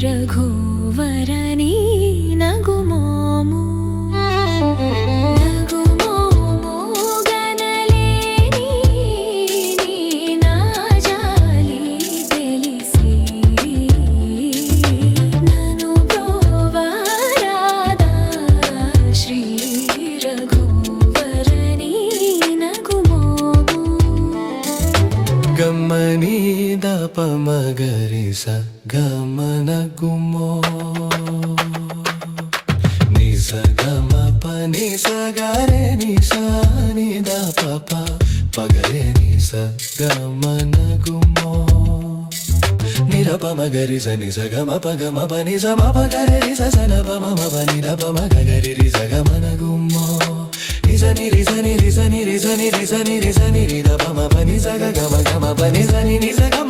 రఘువరని నగుమోము గనలేని నా జాలి తెలిసి నను బ్రోవరాదా శ్రీ రఘువరని నగుమోము గమ్మని దప మగరి స గమన గుమో ని స గమ పని స గరే ని స ని ద ప పగరే ని స గమన గుమో ని ర ప మగరి స ని స గమ ప ని స మ ప గరే రి స స న ప మ ప ని ర ప మ గరి రి స గమన గుమో ని స ని రి స ని రి స ని రి స ని రి స ని రి స ని రి ద ప మ ప ని స గ గమ గమ ప ని స ని ని స గమ